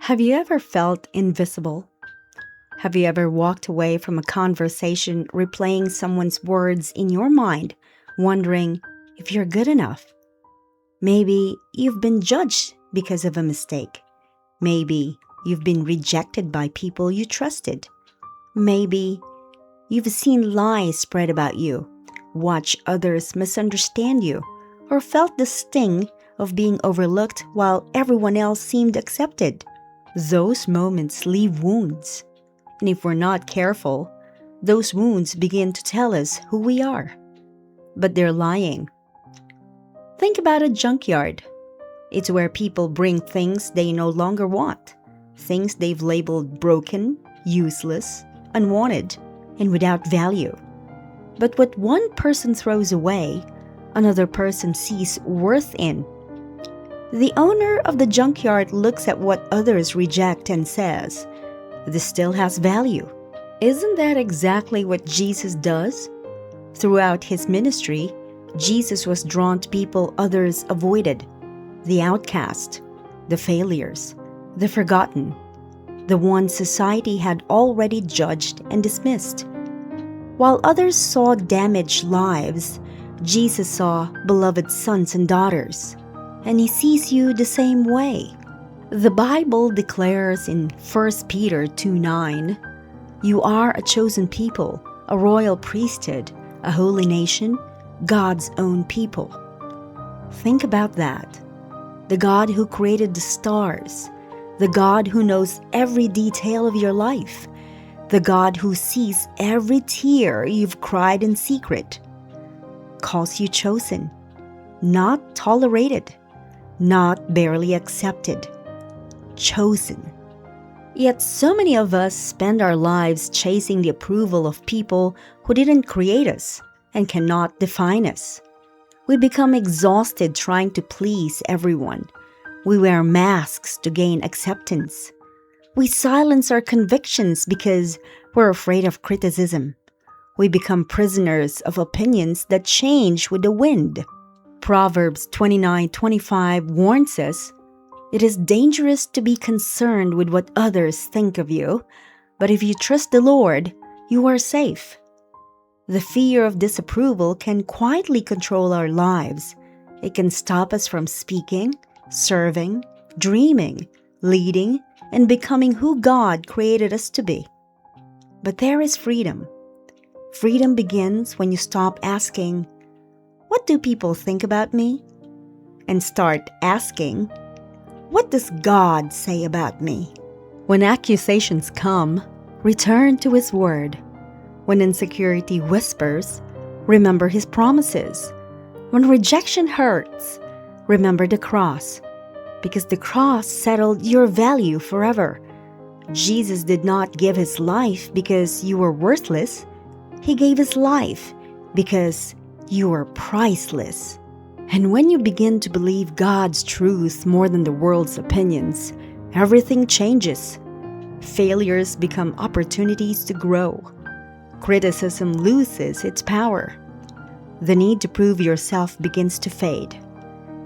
Have you ever felt invisible? Have you ever walked away from a conversation replaying someone's words in your mind, wondering if you're good enough? Maybe you've been judged because of a mistake. Maybe you've been rejected by people you trusted. Maybe you've seen lies spread about you, watched others misunderstand you, or felt the sting of being overlooked while everyone else seemed accepted. Those moments leave wounds. And if we're not careful, those wounds begin to tell us who we are. But they're lying. Think about a junkyard. It's where people bring things they no longer want, things they've labeled broken, useless, unwanted, and without value. But what one person throws away, another person sees worth in. The owner of the junkyard looks at what others reject and says, "This still has value." Isn't that exactly what Jesus does? Throughout his ministry, Jesus was drawn to people others avoided, the outcast, the failures, the forgotten, the ones society had already judged and dismissed. While others saw damaged lives, Jesus saw beloved sons and daughters. And he sees you the same way. The Bible declares in 1 Peter 2:9, "You are a chosen people, a royal priesthood, a holy nation, God's own people." Think about that. The God who created the stars, the God who knows every detail of your life, the God who sees every tear you've cried in secret, calls you chosen, not tolerated, not barely accepted, chosen. Yet so many of us spend our lives chasing the approval of people who didn't create us and cannot define us. We become exhausted trying to please everyone. We wear masks to gain acceptance. We silence our convictions because we're afraid of criticism. We become prisoners of opinions that change with the wind. Proverbs 29:25 warns us, "It is dangerous to be concerned with what others think of you, but if you trust the Lord, you are safe." The fear of disapproval can quietly control our lives. It can stop us from speaking, serving, dreaming, leading, and becoming who God created us to be. But there is freedom. Freedom begins when you stop asking, "What do people think about me?" and start asking, "What does God say about me?" When accusations come, return to His Word. When insecurity whispers, remember His promises. When rejection hurts, remember the cross, because the cross settled your value forever. Jesus did not give His life because you were worthless. He gave His life because you are priceless. And when you begin to believe God's truth more than the world's opinions, everything changes. Failures become opportunities to grow. Criticism loses its power. The need to prove yourself begins to fade.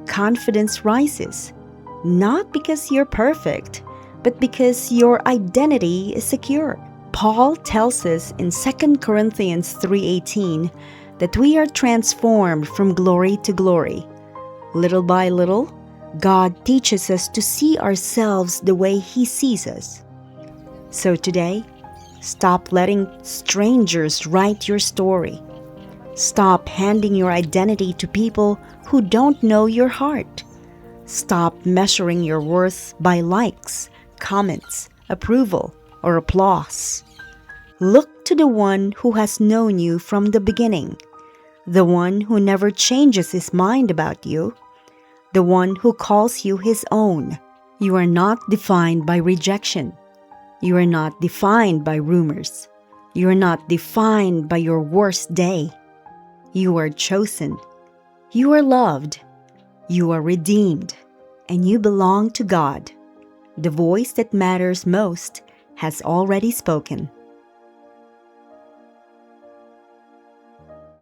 Confidence rises, not because you're perfect, but because your identity is secure. Paul tells us in 2 Corinthians 3:18 that we are transformed from glory to glory. Little by little, God teaches us to see ourselves the way He sees us. So today, stop letting strangers write your story. Stop handing your identity to people who don't know your heart. Stop measuring your worth by likes, comments, approval, or applause. Look to the one who has known you from the beginning, the one who never changes his mind about you, the one who calls you his own. You are not defined by rejection. You are not defined by rumors. You are not defined by your worst day. You are chosen. You are loved. You are redeemed. And you belong to God. The voice that matters most has already spoken.